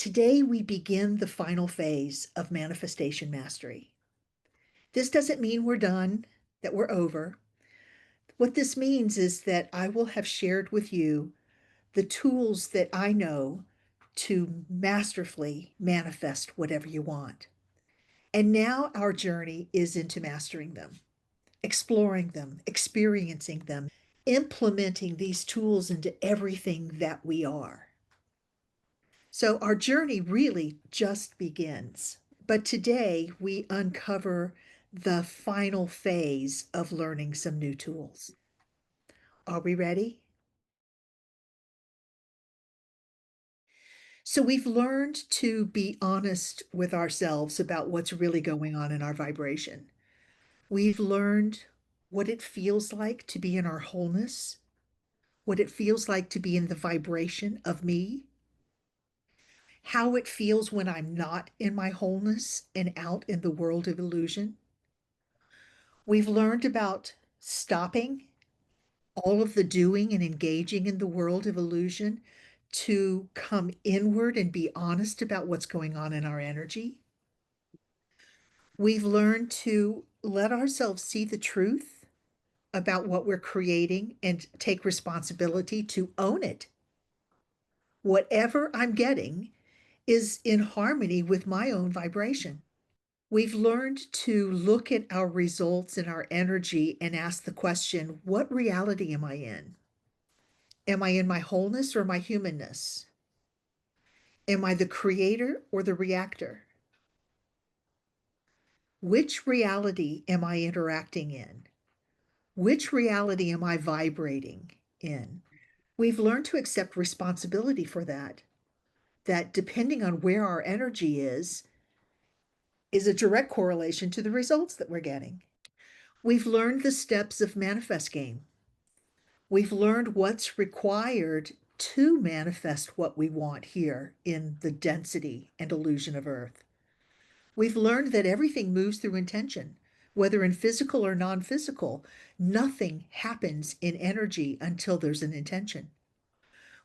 Today, we begin the final phase of manifestation mastery. This doesn't mean we're done, that we're over. What this means is that I will have shared with you the tools that I know to masterfully manifest whatever you want. And now our journey is into mastering them, exploring them, experiencing them, implementing these tools into everything that we are. So our journey really just begins. But today we uncover the final phase of learning some new tools. Are we ready? So we've learned to be honest with ourselves about what's really going on in our vibration. We've learned what it feels like to be in our wholeness, what it feels like to be in the vibration of me, how it feels when I'm not in my wholeness and out in the world of illusion. We've learned about stopping all of the doing and engaging in the world of illusion to come inward and be honest about what's going on in our energy. We've learned to let ourselves see the truth about what we're creating and take responsibility to own it. Whatever I'm getting is in harmony with my own vibration. We've learned to look at our results and our energy and ask the question, what reality am I in? Am I in my wholeness or my humanness? Am I the creator or the reactor? Which reality am I interacting in? Which reality am I vibrating in? We've learned to accept responsibility for that, that depending on where our energy is a direct correlation to the results that we're getting. We've learned the steps of manifest game. We've learned what's required to manifest what we want here in the density and illusion of Earth. We've learned that everything moves through intention, whether in physical or non-physical. Nothing happens in energy until there's an intention.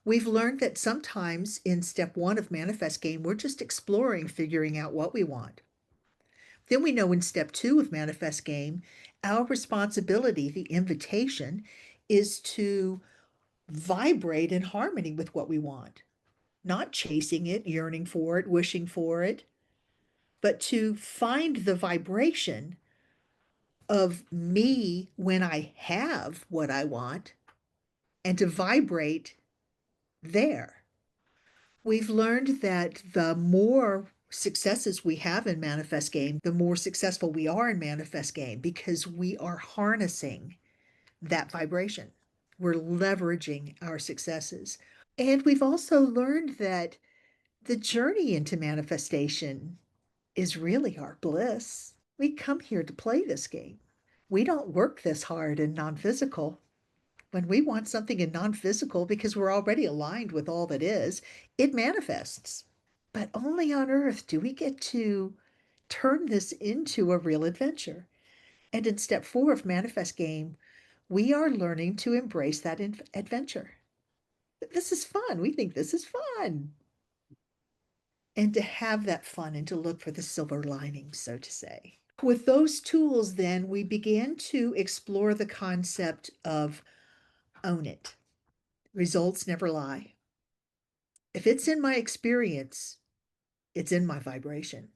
We've learned that sometimes in step one of manifest game, we're just exploring, figuring out what we want. Then we know in step two of manifest game, our responsibility, the invitation, is to vibrate in harmony with what we want, not chasing it, yearning for it, wishing for it, but to find the vibration of me when I have what I want and to vibrate there. We've learned that the more successes we have in manifest game, the more successful we are in manifest game because we are harnessing that vibration. We're leveraging our successes. And we've also learned that the journey into manifestation is really our bliss. We come here to play this game. We don't work this hard in non-physical. When we want something in non-physical, because we're already aligned with all that is, it manifests. But only on Earth do we get to turn this into a real adventure. And in step four of Manifest Game, we are learning to embrace that adventure. This is fun. We think this is fun. And to have that fun and to look for the silver lining, so to say. With those tools, then, we began to explore the concept of own it. Results never lie. If it's in my experience, it's in my vibration.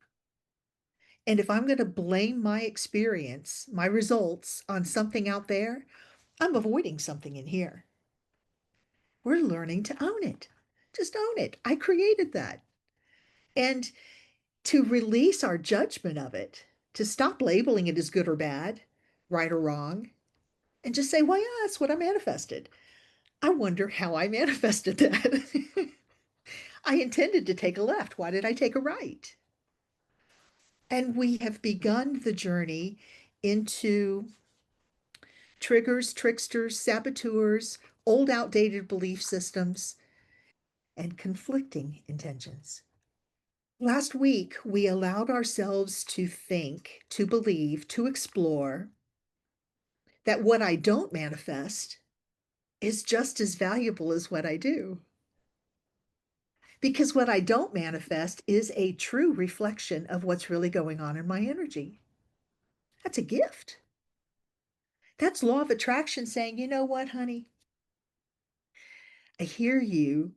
And if I'm going to blame my experience, my results on something out there, I'm avoiding something in here. We're learning to own it. Just own it. I created that. And to release our judgment of it, to stop labeling it as good or bad, right or wrong, and just say, well, yeah, that's what I manifested. I wonder how I manifested that. I intended to take a left. Why did I take a right? And we have begun the journey into triggers, tricksters, saboteurs, old outdated belief systems, and conflicting intentions. Last week, we allowed ourselves to think, to believe, to explore that what I don't manifest is just as valuable as what I do. Because what I don't manifest is a true reflection of what's really going on in my energy. That's a gift. That's law of attraction saying, you know what, honey? I hear you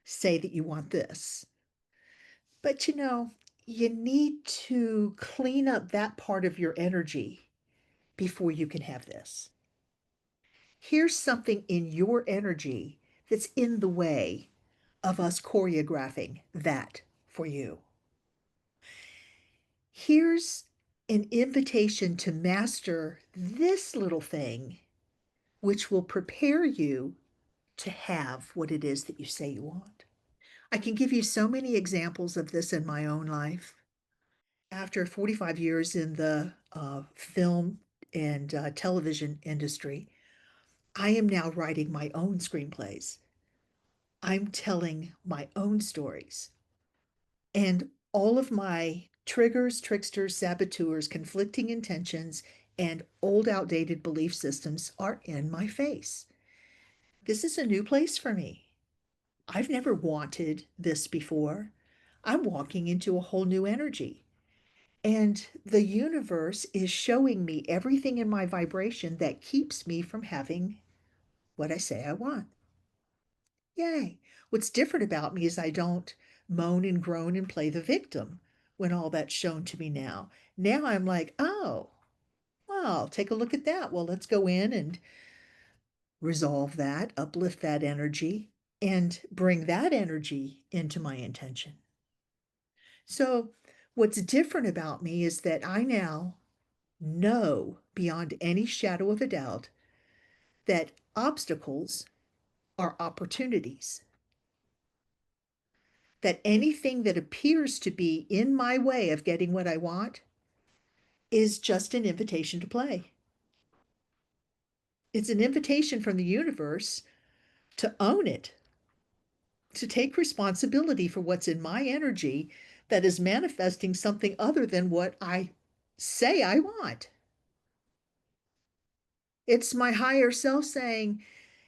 say that you want this, but you need to clean up that part of your energy before you can have this. Here's something in your energy that's in the way of us choreographing that for you. Here's an invitation to master this little thing, which will prepare you to have what it is that you say you want. I can give you so many examples of this in my own life. After 45 years in the film and television industry, I am now writing my own screenplays. I'm telling my own stories. And all of my triggers, tricksters, saboteurs, conflicting intentions, and old outdated belief systems are in my face. This is a new place for me. I've never wanted this before. I'm walking into a whole new energy. And the universe is showing me everything in my vibration that keeps me from having what I say I want. Yay. What's different about me is I don't moan and groan and play the victim when all that's shown to me now. Now I'm like, oh, well, take a look at that. Well, let's go in and resolve that, uplift that energy, and bring that energy into my intention. So, what's different about me is that I now know beyond any shadow of a doubt that obstacles are opportunities, that anything that appears to be in my way of getting what I want is just an invitation to play. It's an invitation from the universe to own it, to take responsibility for what's in my energy that is manifesting something other than what I say I want. It's my higher self saying,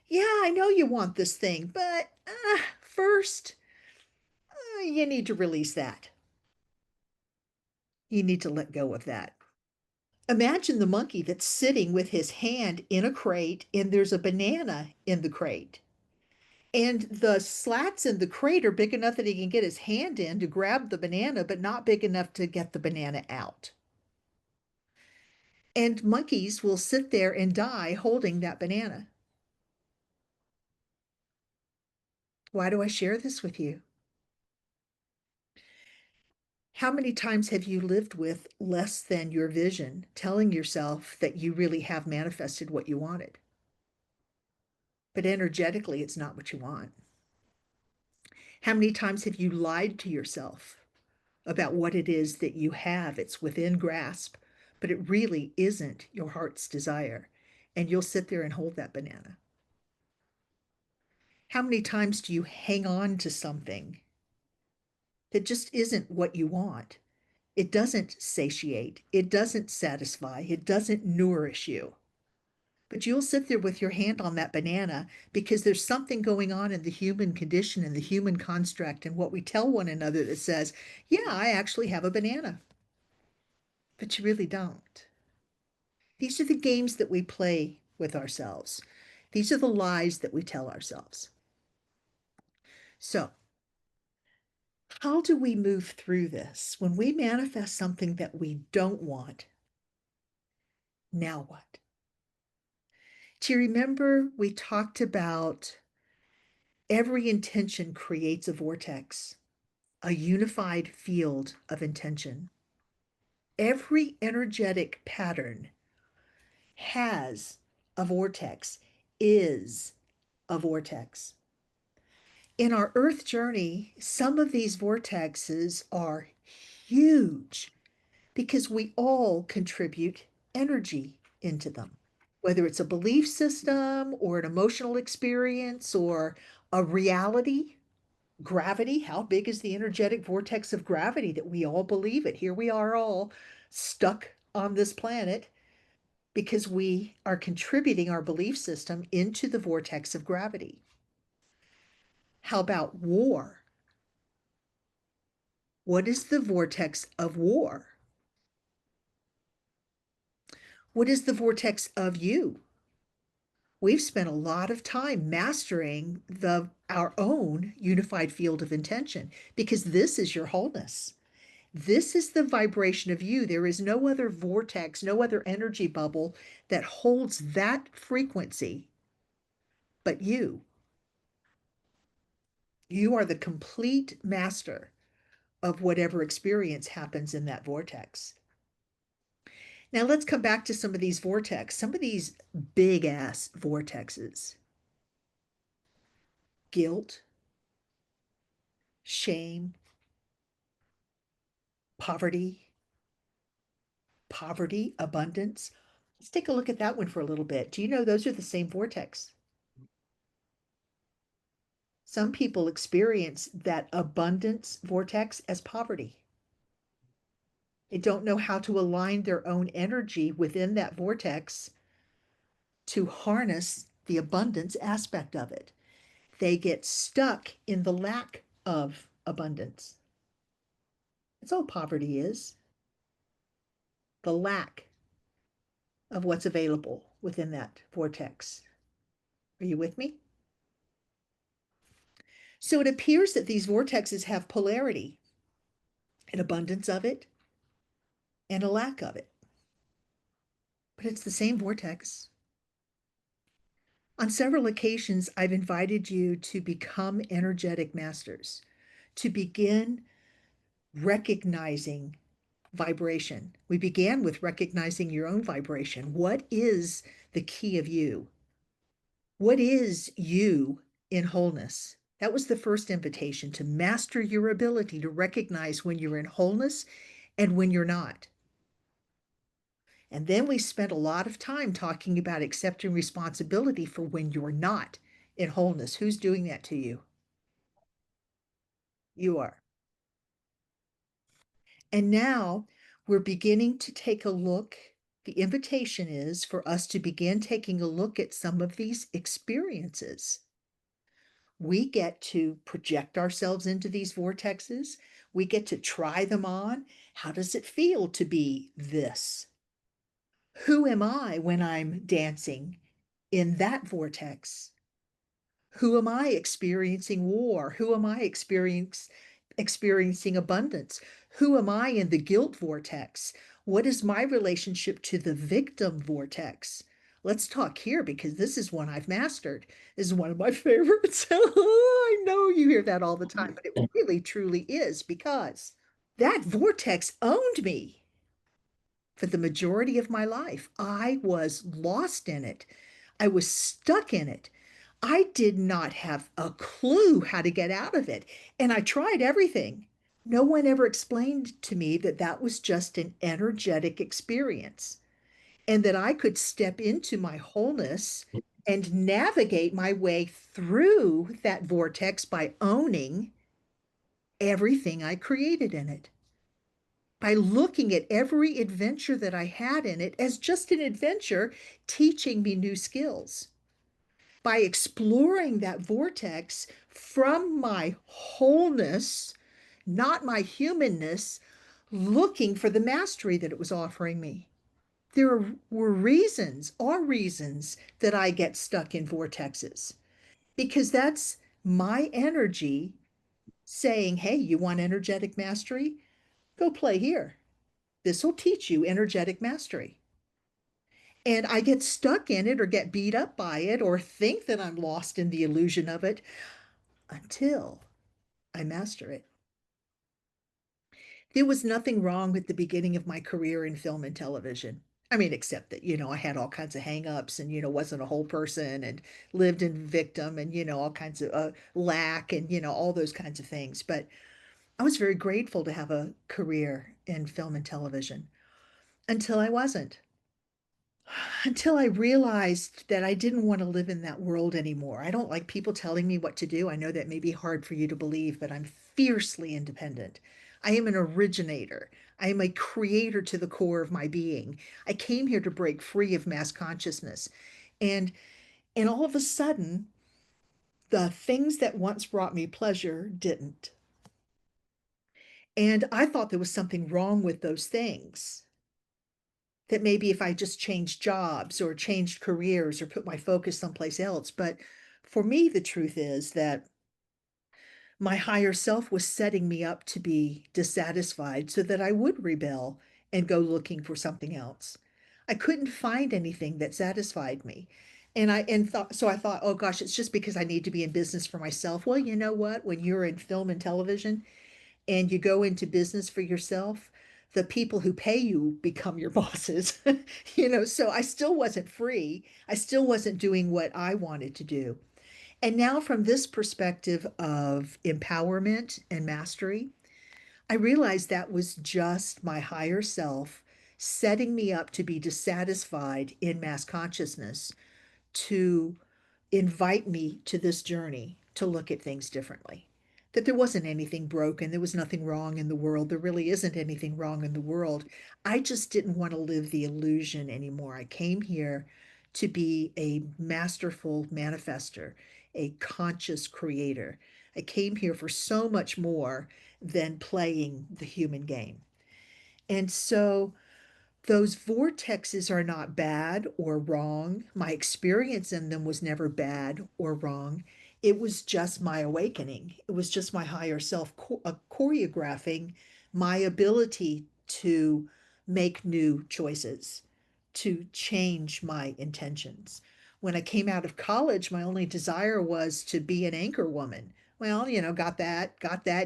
yeah, I know you want this thing, but first, you need to release that. You need to let go of that. Imagine the monkey that's sitting with his hand in a crate and there's a banana in the crate. And the slats in the crate are big enough that he can get his hand in to grab the banana, but not big enough to get the banana out. And monkeys will sit there and die holding that banana. Why do I share this with you? How many times have you lived with less than your vision, telling yourself that you really have manifested what you wanted? But energetically, it's not what you want. How many times have you lied to yourself about what it is that you have? It's within grasp, but it really isn't your heart's desire. And you'll sit there and hold that banana. How many times do you hang on to something that just isn't what you want? It doesn't satiate, it doesn't satisfy, it doesn't nourish you. But you'll sit there with your hand on that banana because there's something going on in the human condition and the human construct and what we tell one another that says, yeah, I actually have a banana. But you really don't. These are the games that we play with ourselves. These are the lies that we tell ourselves. So, how do we move through this? When we manifest something that we don't want, now what? Do you remember we talked about every intention creates a vortex, a unified field of intention? Every energetic pattern has a vortex, is a vortex. In our Earth journey, some of these vortexes are huge because we all contribute energy into them, whether it's a belief system or an emotional experience or a reality. Gravity, how big is the energetic vortex of gravity that we all believe it? Here we are all stuck on this planet because we are contributing our belief system into the vortex of gravity. How about war? What is the vortex of war? What is the vortex of you? We've spent a lot of time mastering our own unified field of intention because this is your wholeness. This is the vibration of you. There is no other vortex, no other energy bubble that holds that frequency but you. You are the complete master of whatever experience happens in that vortex. Now let's come back to some of these some of these big ass vortexes. Guilt, shame, poverty, abundance. Let's take a look at that one for a little bit. Do you know those are the same vortex? Some people experience that abundance vortex as poverty. They don't know how to align their own energy within that vortex to harness the abundance aspect of it. They get stuck in the lack of abundance. That's all poverty is, the lack of what's available within that vortex. Are you with me? So it appears that these vortexes have polarity, an abundance of it and a lack of it. But it's the same vortex. On several occasions, I've invited you to become energetic masters, to begin recognizing vibration. We began with recognizing your own vibration. What is the key of you? What is you in wholeness? That was the first invitation, to master your ability to recognize when you're in wholeness and when you're not. And then we spent a lot of time talking about accepting responsibility for when you're not in wholeness. Who's doing that to you? You are. And now we're beginning to take a look. The invitation is for us to begin taking a look at some of these experiences. We get to project ourselves into these vortexes. We get to try them on. How does it feel to be this? Who am I when I'm dancing in that vortex? Who am I experiencing war? Who am I experiencing abundance? Who am I in the guilt vortex? What is my relationship to the victim vortex? Let's talk here because this is one I've mastered. This is one of my favorites. I know you hear that all the time, but it really truly is because that vortex owned me for the majority of my life. I was lost in it. I was stuck in it. I did not have a clue how to get out of it. And I tried everything. No one ever explained to me that that was just an energetic experience and that I could step into my wholeness and navigate my way through that vortex by owning everything I created in it, by looking at every adventure that I had in it as just an adventure teaching me new skills, by exploring that vortex from my wholeness, not my humanness, looking for the mastery that it was offering me. There are reasons that I get stuck in vortexes because that's my energy saying, hey, you want energetic mastery? Go play here. This will teach you energetic mastery. And I get stuck in it or get beat up by it or think that I'm lost in the illusion of it until I master it. There was nothing wrong with the beginning of my career in film and television. I mean, except that, I had all kinds of hangups and, wasn't a whole person and lived in victim and, all kinds of lack and, all those kinds of things. But I was very grateful to have a career in film and television until I wasn't. Until I realized that I didn't want to live in that world anymore. I don't like people telling me what to do. I know that may be hard for you to believe, but I'm fiercely independent. I am an originator. I am a creator to the core of my being. I came here to break free of mass consciousness. And and all of a sudden, the things that once brought me pleasure didn't. And I thought there was something wrong with those things. That maybe if I just changed jobs or changed careers or put my focus someplace else. But for me, the truth is that my higher self was setting me up to be dissatisfied so that I would rebel and go looking for something else. I couldn't find anything that satisfied me. I thought, oh gosh, it's just because I need to be in business for myself. Well, you know what? When you're in film and television and you go into business for yourself, the people who pay you become your bosses. So I still wasn't free. I still wasn't doing what I wanted to do. And now, from this perspective of empowerment and mastery, I realized that was just my higher self setting me up to be dissatisfied in mass consciousness, to invite me to this journey to look at things differently. That there wasn't anything broken, there was nothing wrong in the world. There really isn't anything wrong in the world. I just didn't want to live the illusion anymore. I came here to be a masterful manifester, a conscious creator. I came here for so much more than playing the human game. And so those vortexes are not bad or wrong. My experience in them was never bad or wrong. It was just my awakening. It was just my higher self choreographing my ability to make new choices, to change my intentions. When I came out of college, my only desire was to be an anchor woman. Well, got that,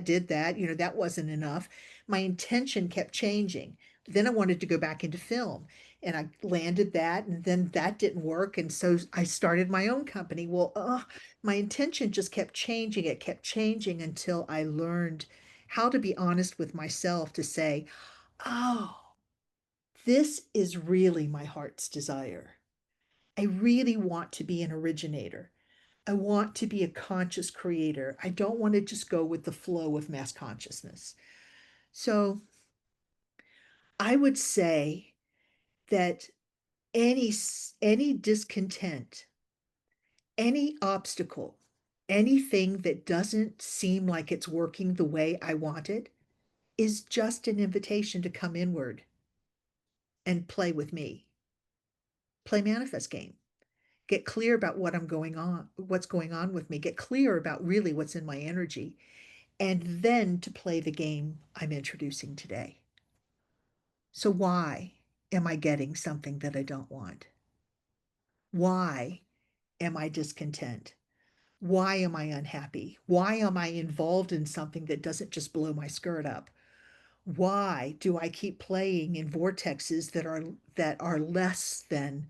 did that. That wasn't enough. My intention kept changing. Then I wanted to go back into film and I landed that, and then that didn't work. And so I started my own company. Well, my intention just kept changing. It kept changing until I learned how to be honest with myself to say, oh, this is really my heart's desire. I really want to be an originator. I want to be a conscious creator. I don't want to just go with the flow of mass consciousness. So I would say that any any discontent, any obstacle, anything that doesn't seem like it's working the way I want it is just an invitation to come inward and play with me. Play manifest game. Get clear about what's going on with me. Get clear about really what's in my energy, and then to play the game I'm introducing today. So why am I getting something that I don't want? Why am I discontent? Why am I unhappy? Why am I involved in something that doesn't just blow my skirt up? Why do I keep playing in vortexes that are less than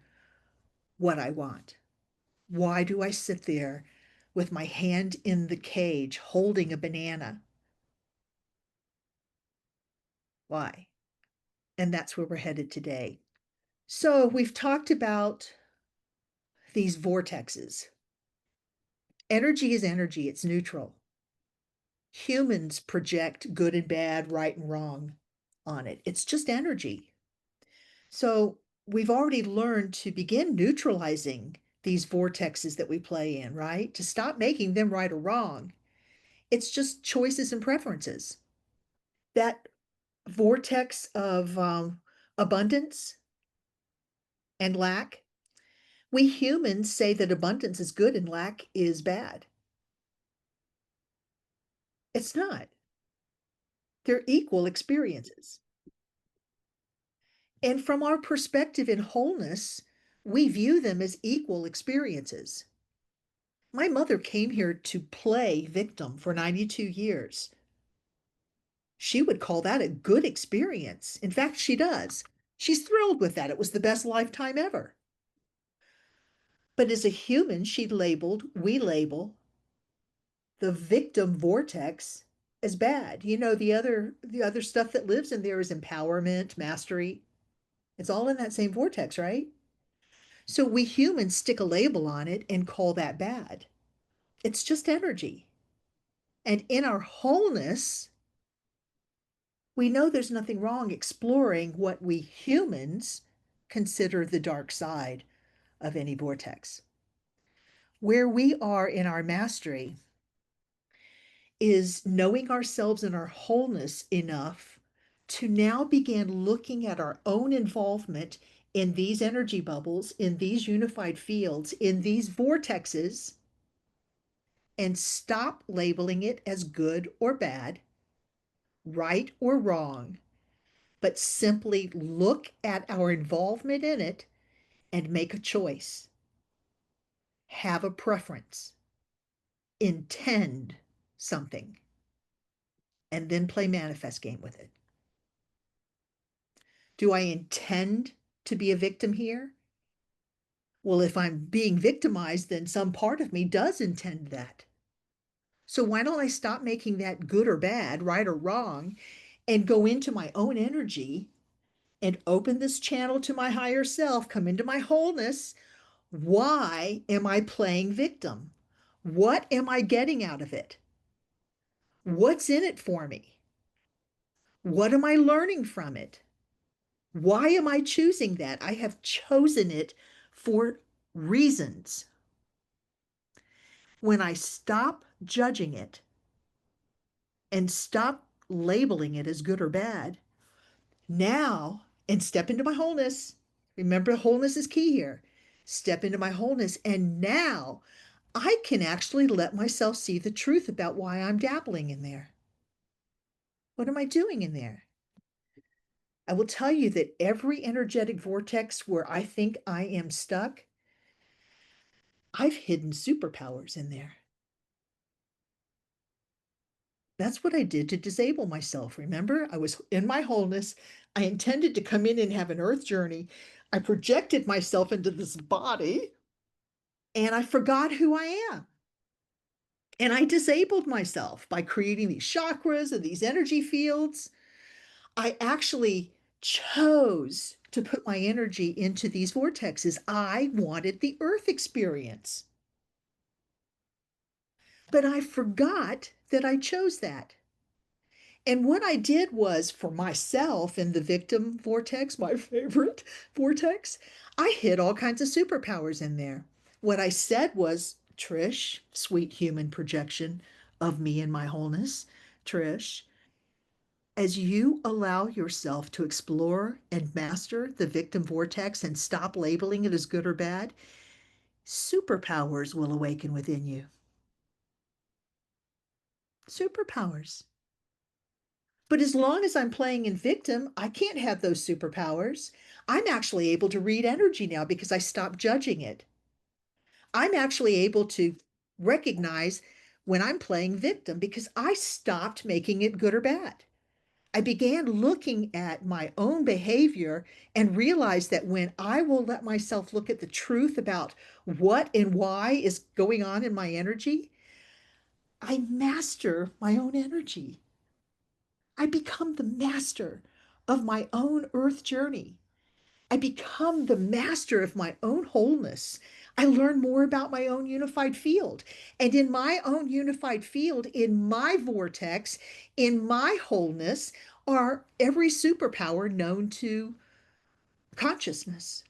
what I want? Why do I sit there with my hand in the cage holding a banana? Why? And that's where we're headed today. So we've talked about these vortexes. Energy is energy, it's neutral. Humans project good and bad, right and wrong on it. It's just energy. So we've already learned to begin neutralizing these vortexes that we play in, right? To stop making them right or wrong. It's just choices and preferences. That vortex of abundance and lack. We humans say that abundance is good and lack is bad. It's not. They're equal experiences. And from our perspective in wholeness, we view them as equal experiences. My mother came here to play victim for 92 years. She would call that a good experience. In fact, she does. She's thrilled with that. It was the best lifetime ever. But as a human, we label the victim vortex as bad. The other stuff that lives in there is empowerment, mastery. It's all in that same vortex, right? So we humans stick a label on it and call that bad. It's just energy. And in our wholeness, we know there's nothing wrong exploring what we humans consider the dark side of any vortex. Where we are in our mastery is knowing ourselves and our wholeness enough to now begin looking at our own involvement in these energy bubbles, in these unified fields, in these vortexes, and stop labeling it as good or bad, right or wrong, but simply look at our involvement in it and make a choice, have a preference, intend something, and then play manifest game with it. Do I intend to be a victim here? Well, if I'm being victimized, then some part of me does intend that. So why don't I stop making that good or bad, right or wrong, and go into my own energy and open this channel to my higher self, come into my wholeness? Why am I playing victim? What am I getting out of it? What's in it for me? What am I learning from it? Why am I choosing that? I have chosen it for reasons. When I stop judging it and stop labeling it as good or bad, now, and step into my wholeness. Remember, wholeness is key here. Step into my wholeness, and now I can actually let myself see the truth about why I'm dabbling in there. What am I doing in there? I will tell you that every energetic vortex where I think I am stuck, I've hidden superpowers in there. That's what I did to disable myself. Remember, I was in my wholeness. I intended to come in and have an earth journey. I projected myself into this body and I forgot who I am. And I disabled myself by creating these chakras and these energy fields. I actually chose to put my energy into these vortexes. I wanted the earth experience. But I forgot that I chose that. And what I did was for myself in the victim vortex, my favorite vortex, I hid all kinds of superpowers in there. What I said was, Trish, sweet human projection of me in my wholeness, Trish, as you allow yourself to explore and master the victim vortex and stop labeling it as good or bad, superpowers will awaken within you. Superpowers. But as long as I'm playing in victim, I can't have those superpowers. I'm actually able to read energy now because I stopped judging it. I'm actually able to recognize when I'm playing victim because I stopped making it good or bad. I began looking at my own behavior and realized that when I will let myself look at the truth about what and why is going on in my energy, I master my own energy. I become the master of my own earth journey. I become the master of my own wholeness. I learn more about my own unified field. And in my own unified field, in my vortex, in my wholeness, are every superpower known to consciousness.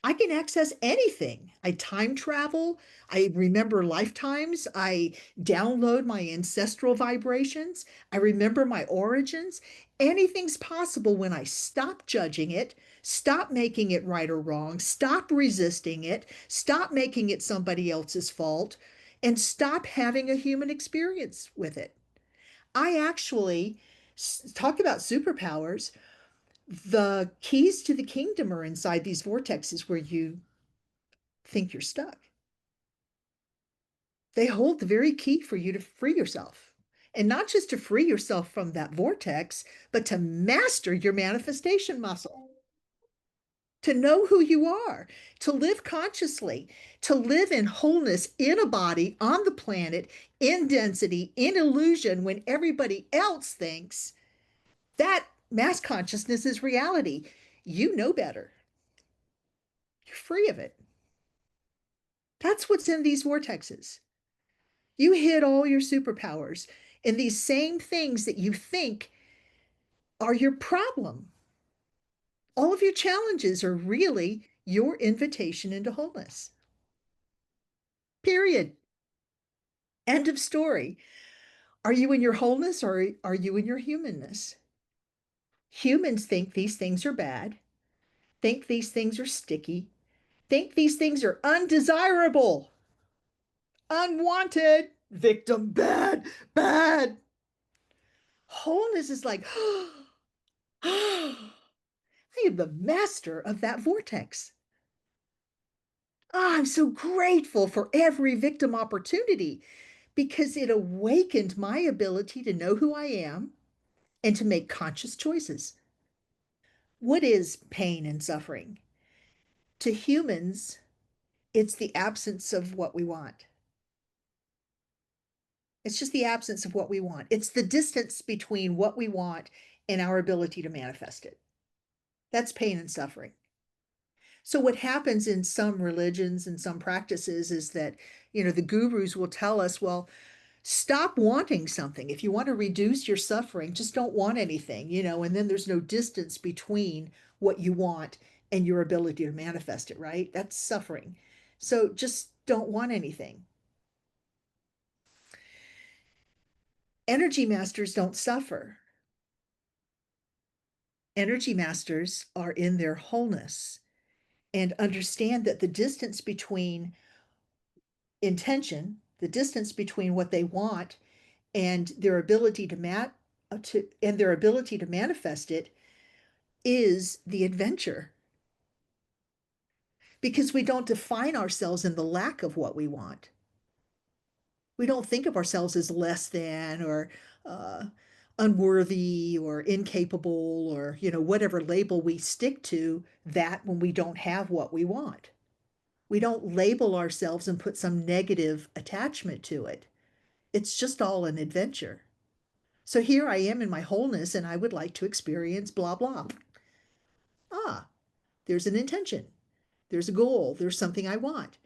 I can access anything. I time travel. I remember lifetimes. I download my ancestral vibrations. I remember my origins. Anything's possible when I stop judging it, stop making it right or wrong, stop resisting it, stop making it somebody else's fault, and stop having a human experience with it. I actually talk about superpowers. The keys to the kingdom are inside these vortexes where you think you're stuck. They hold the very key for you to free yourself. And not just to free yourself from that vortex, but to master your manifestation muscle, to know who you are, to live consciously, to live in wholeness in a body on the planet, in density, in illusion, when everybody else thinks that mass consciousness is reality. You know better. You're free of it. That's what's in these vortexes. You hid all your superpowers in these same things that you think are your problem. All of your challenges are really your invitation into wholeness. Period. End of story. Are you in your wholeness or are you in your humanness? Humans think these things are bad, think these things are sticky, think these things are undesirable, unwanted, victim, bad, bad. Wholeness is like, I am the master of that vortex. I'm so grateful for every victim opportunity because it awakened my ability to know who I am and to make conscious choices. What is pain and suffering? To humans, it's the absence of what we want. It's just the absence of what we want. It's the distance between what we want and our ability to manifest it. That's pain and suffering. So what happens in some religions and some practices is that, the gurus will tell us, well, stop wanting something. If you want to reduce your suffering, just don't want anything, and then there's no distance between what you want and your ability to manifest it, right? That's suffering. So just don't want anything. Energy masters don't suffer. Energy masters are in their wholeness and understand that the distance between intention, the distance between what they want and their ability to manifest it is the adventure, because we don't define ourselves in the lack of what we want. We don't think of ourselves as less than or uh, unworthy or incapable or whatever label we stick to that when we don't have what we want. We don't label ourselves and put some negative attachment to it. It's just all an adventure. So here I am in my wholeness and I would like to experience blah, blah. Ah, there's an intention. There's a goal. There's something I want.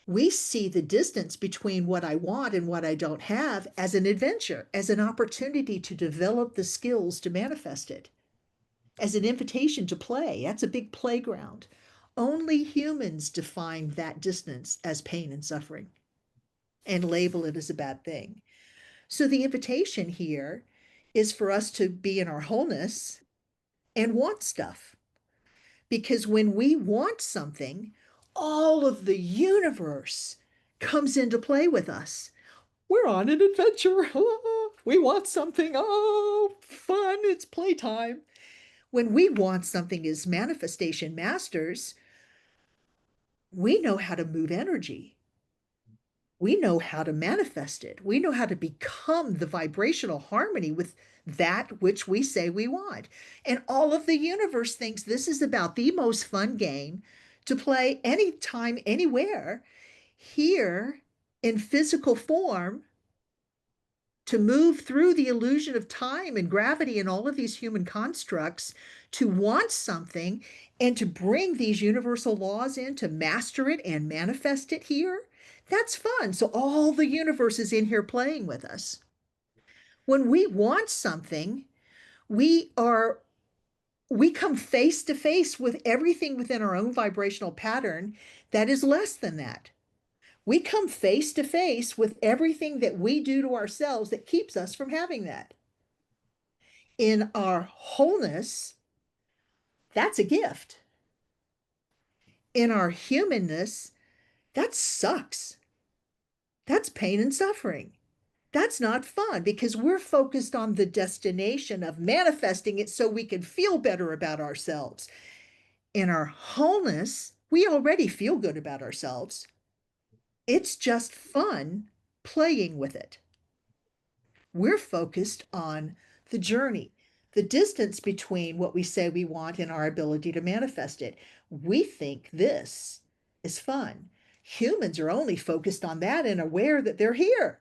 We see the distance between what I want and what I don't have as an adventure, as an opportunity to develop the skills to manifest it, as an invitation to play. That's a big playground. Only humans define that distance as pain and suffering and label it as a bad thing. So the invitation here is for us to be in our wholeness and want stuff. Because when we want something, all of the universe comes into play with us. We're on an adventure. We want something. Oh, fun. It's playtime. When we want something as manifestation masters, we know how to move energy. We know how to manifest it. We know how to become the vibrational harmony with that which we say we want. And all of the universe thinks this is about the most fun game to play anytime, anywhere, here in physical form, to move through the illusion of time and gravity and all of these human constructs, to want something and to bring these universal laws in to master it and manifest it here. That's fun. So all the universe is in here playing with us. When we want something, we are we come face to face with everything within our own vibrational pattern that is less than that. We come face to face with everything that we do to ourselves that keeps us from having that. In our wholeness, that's a gift. In our humanness, that sucks. That's pain and suffering. That's not fun because we're focused on the destination of manifesting it so we can feel better about ourselves. In our wholeness, we already feel good about ourselves. It's just fun playing with it. We're focused on the journey, the distance between what we say we want and our ability to manifest it. We think this is fun. Humans are only focused on that and aware that they're here,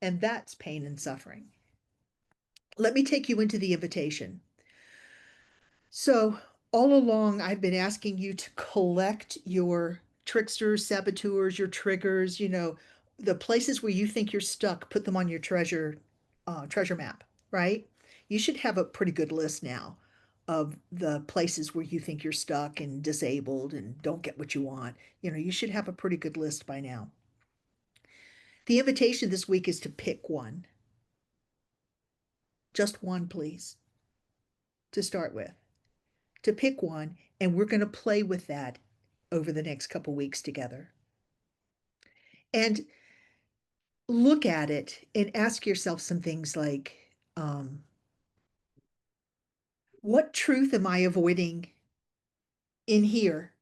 and that's pain and suffering. Let me take you into the invitation. So, all along, I've been asking you to collect your tricksters, saboteurs, your triggers, the places where you think you're stuck, put them on your treasure map, right? You should have a pretty good list now of the places where you think you're stuck and disabled and don't get what you want. You should have a pretty good list by now. The invitation this week is to pick one. Just one, please, to start with, to pick one. And we're going to play with that over the next couple weeks together. And look at it and ask yourself some things like, what truth am I avoiding in here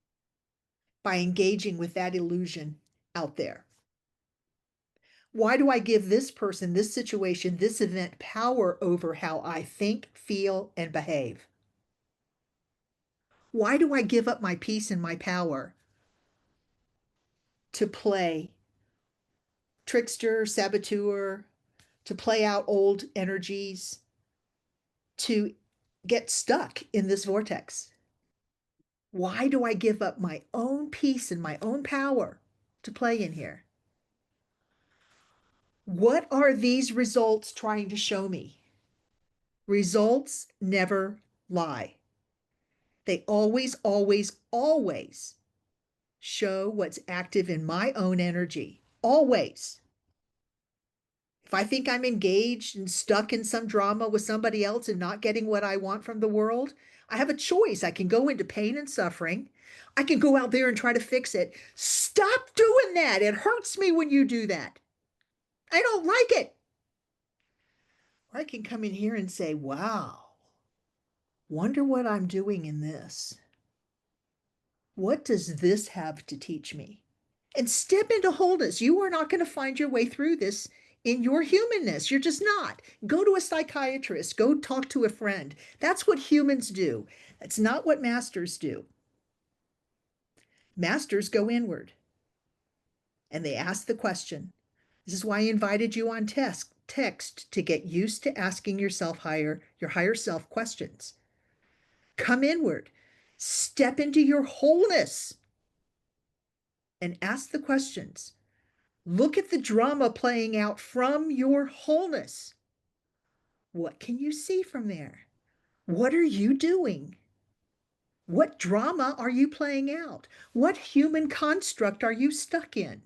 by engaging with that illusion out there? Why do I give this person, this situation, this event power over how I think, feel, and behave? Why do I give up my peace and my power to play trickster, saboteur, to play out old energies, to get stuck in this vortex? Why do I give up my own peace and my own power to play in here? What are these results trying to show me? Results never lie. They always, always, always show what's active in my own energy. Always. If I think I'm engaged and stuck in some drama with somebody else and not getting what I want from the world, I have a choice. I can go into pain and suffering. I can go out there and try to fix it. Stop doing that. It hurts me when you do that. I don't like it. Or I can come in here and say, wow, wonder what I'm doing in this. What does this have to teach me? And step into wholeness. You are not going to find your way through this in your humanness. You're just not. Go to a psychiatrist, go talk to a friend. That's what humans do. That's not what masters do. Masters go inward and they ask the question. This is why I invited you on text to get used to asking yourself your higher self questions. Come inward, step into your wholeness and ask the questions. Look at the drama playing out from your wholeness. What can you see from there? What are you doing? What drama are you playing out? What human construct are you stuck in?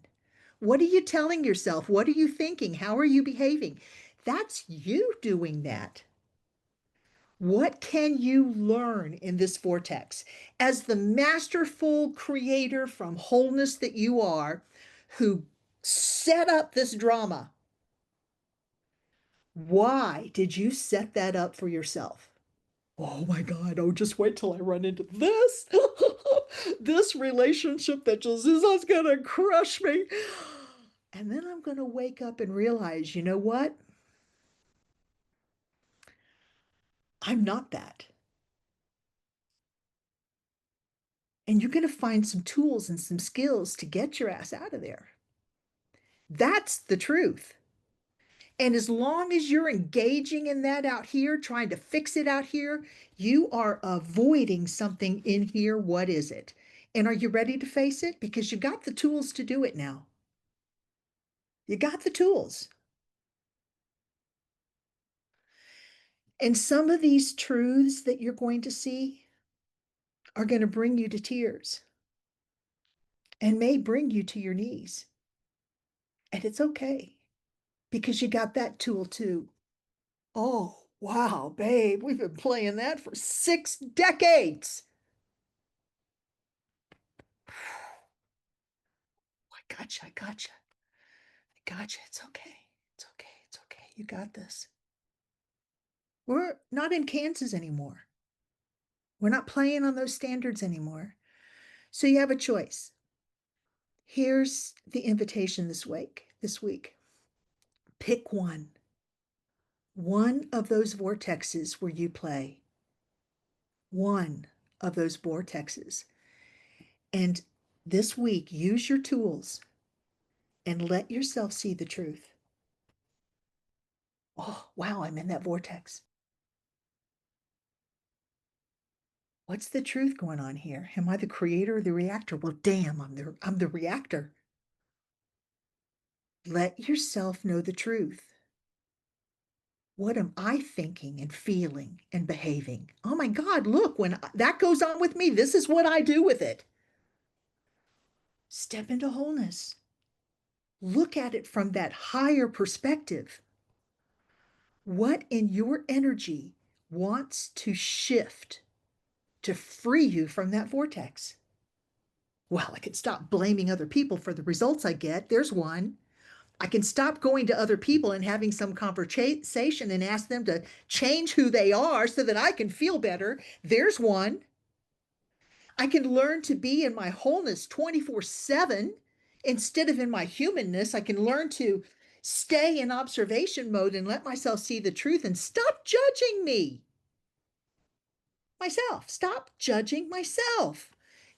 What are you telling yourself? What are you thinking? How are you behaving? That's you doing that. What can you learn in this vortex? As the masterful creator from wholeness that you are, who set up this drama, why did you set that up for yourself? Oh my God, oh, just wait till I run into this. This relationship that just is gonna crush me. And then I'm gonna wake up and realize, you know what? I'm not that. And you're gonna find some tools and some skills to get your ass out of there. That's the truth. And as long as you're engaging in that out here, trying to fix it out here, you are avoiding something in here. What is it? And are you ready to face it? Because you got the tools to do it now. You got the tools. And some of these truths that you're going to see are going to bring you to tears and may bring you to your knees. And it's okay because you got that tool too. Oh, wow, babe, we've been playing that for 6 decades. I gotcha. I gotcha. I gotcha. It's okay. It's okay. It's okay. You got this. We're not in Kansas anymore. We're not playing on those standards anymore. So you have a choice. Here's the invitation this week. Pick one. One of those vortexes where you play. One of those vortexes. And this week, use your tools and let yourself see the truth. Oh, wow, I'm in that vortex. What's the truth going on here? Am I the creator or the reactor? Well, damn, I'm the reactor. Let yourself know the truth. What am I thinking and feeling and behaving? Oh my God, look, when that goes on with me, this is what I do with it. Step into wholeness. Look at it from that higher perspective. What in your energy wants to shift to free you from that vortex? Well, I could stop blaming other people for the results I get. There's one. I can stop going to other people and having some conversation and ask them to change who they are so that I can feel better. There's one. I can learn to be in my wholeness 24/7 instead of in my humanness. I can learn to stay in observation mode and let myself see the truth and stop judging myself. Stop judging myself.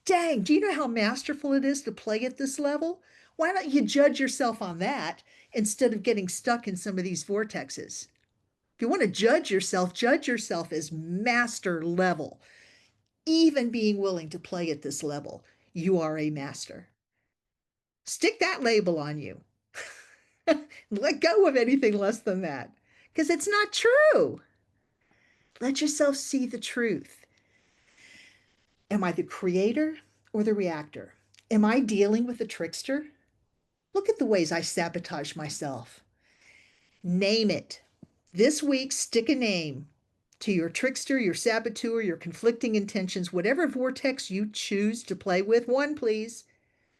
Dang, do you know how masterful it is to play at this level? Why don't you judge yourself on that instead of getting stuck in some of these vortexes? If you want to judge yourself as master level. Even being willing to play at this level, you are a master. Stick that label on you. Let go of anything less than that because it's not true. Let yourself see the truth. Am I the creator or the reactor? Am I dealing with the trickster? Look at the ways I sabotage myself. Name it. This week, stick a name to your trickster, your saboteur, your conflicting intentions, whatever vortex you choose to play with. One, please.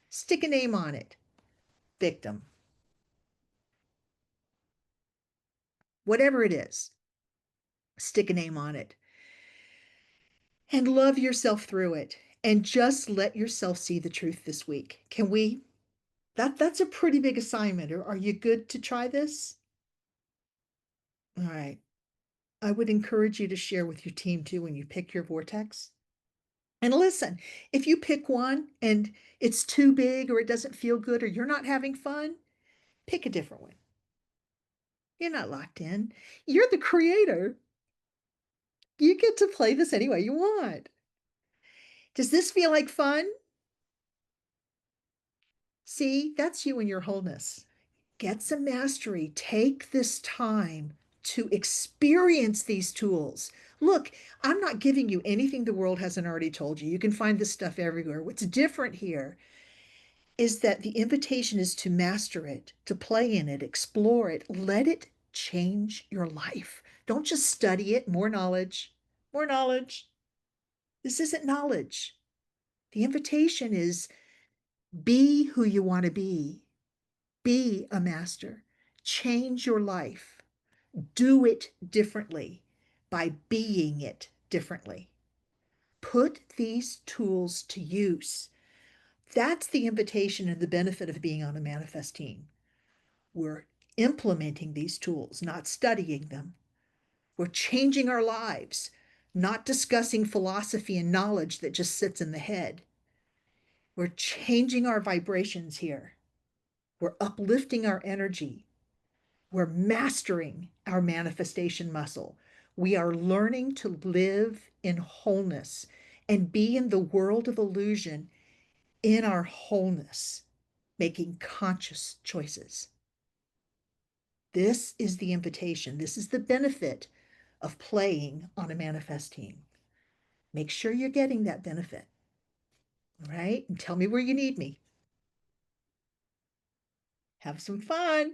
Stick a name on it. Victim. Whatever it is, stick a name on it. And love yourself through it. And just let yourself see the truth this week. Can we? That's a pretty big assignment. Are you good to try this? All right. I would encourage you to share with your team too when you pick your vortex. And listen, if you pick one and it's too big or it doesn't feel good or you're not having fun, pick a different one. You're not locked in. You're the creator. You get to play this any way you want. Does this feel like fun? See, that's you in your wholeness. Get some mastery. Take this time to experience these tools. Look, I'm not giving you anything the world hasn't already told you. You can find this stuff everywhere. What's different here is that the invitation is to master it, to play in it, explore it, let it change your life. Don't just study it, more knowledge, more knowledge. This isn't knowledge. The invitation is be who you want to be a master, change your life, do it differently by being it differently. Put these tools to use. That's the invitation and the benefit of being on a manifest team. We're implementing these tools, not studying them. We're changing our lives, not discussing philosophy and knowledge that just sits in the head. We're changing our vibrations here. We're uplifting our energy. We're mastering our manifestation muscle. We are learning to live in wholeness and be in the world of illusion in our wholeness, making conscious choices. This is the invitation. This is the benefit of playing on a manifest team. Make sure you're getting that benefit. All right. And tell me where you need me. Have some fun.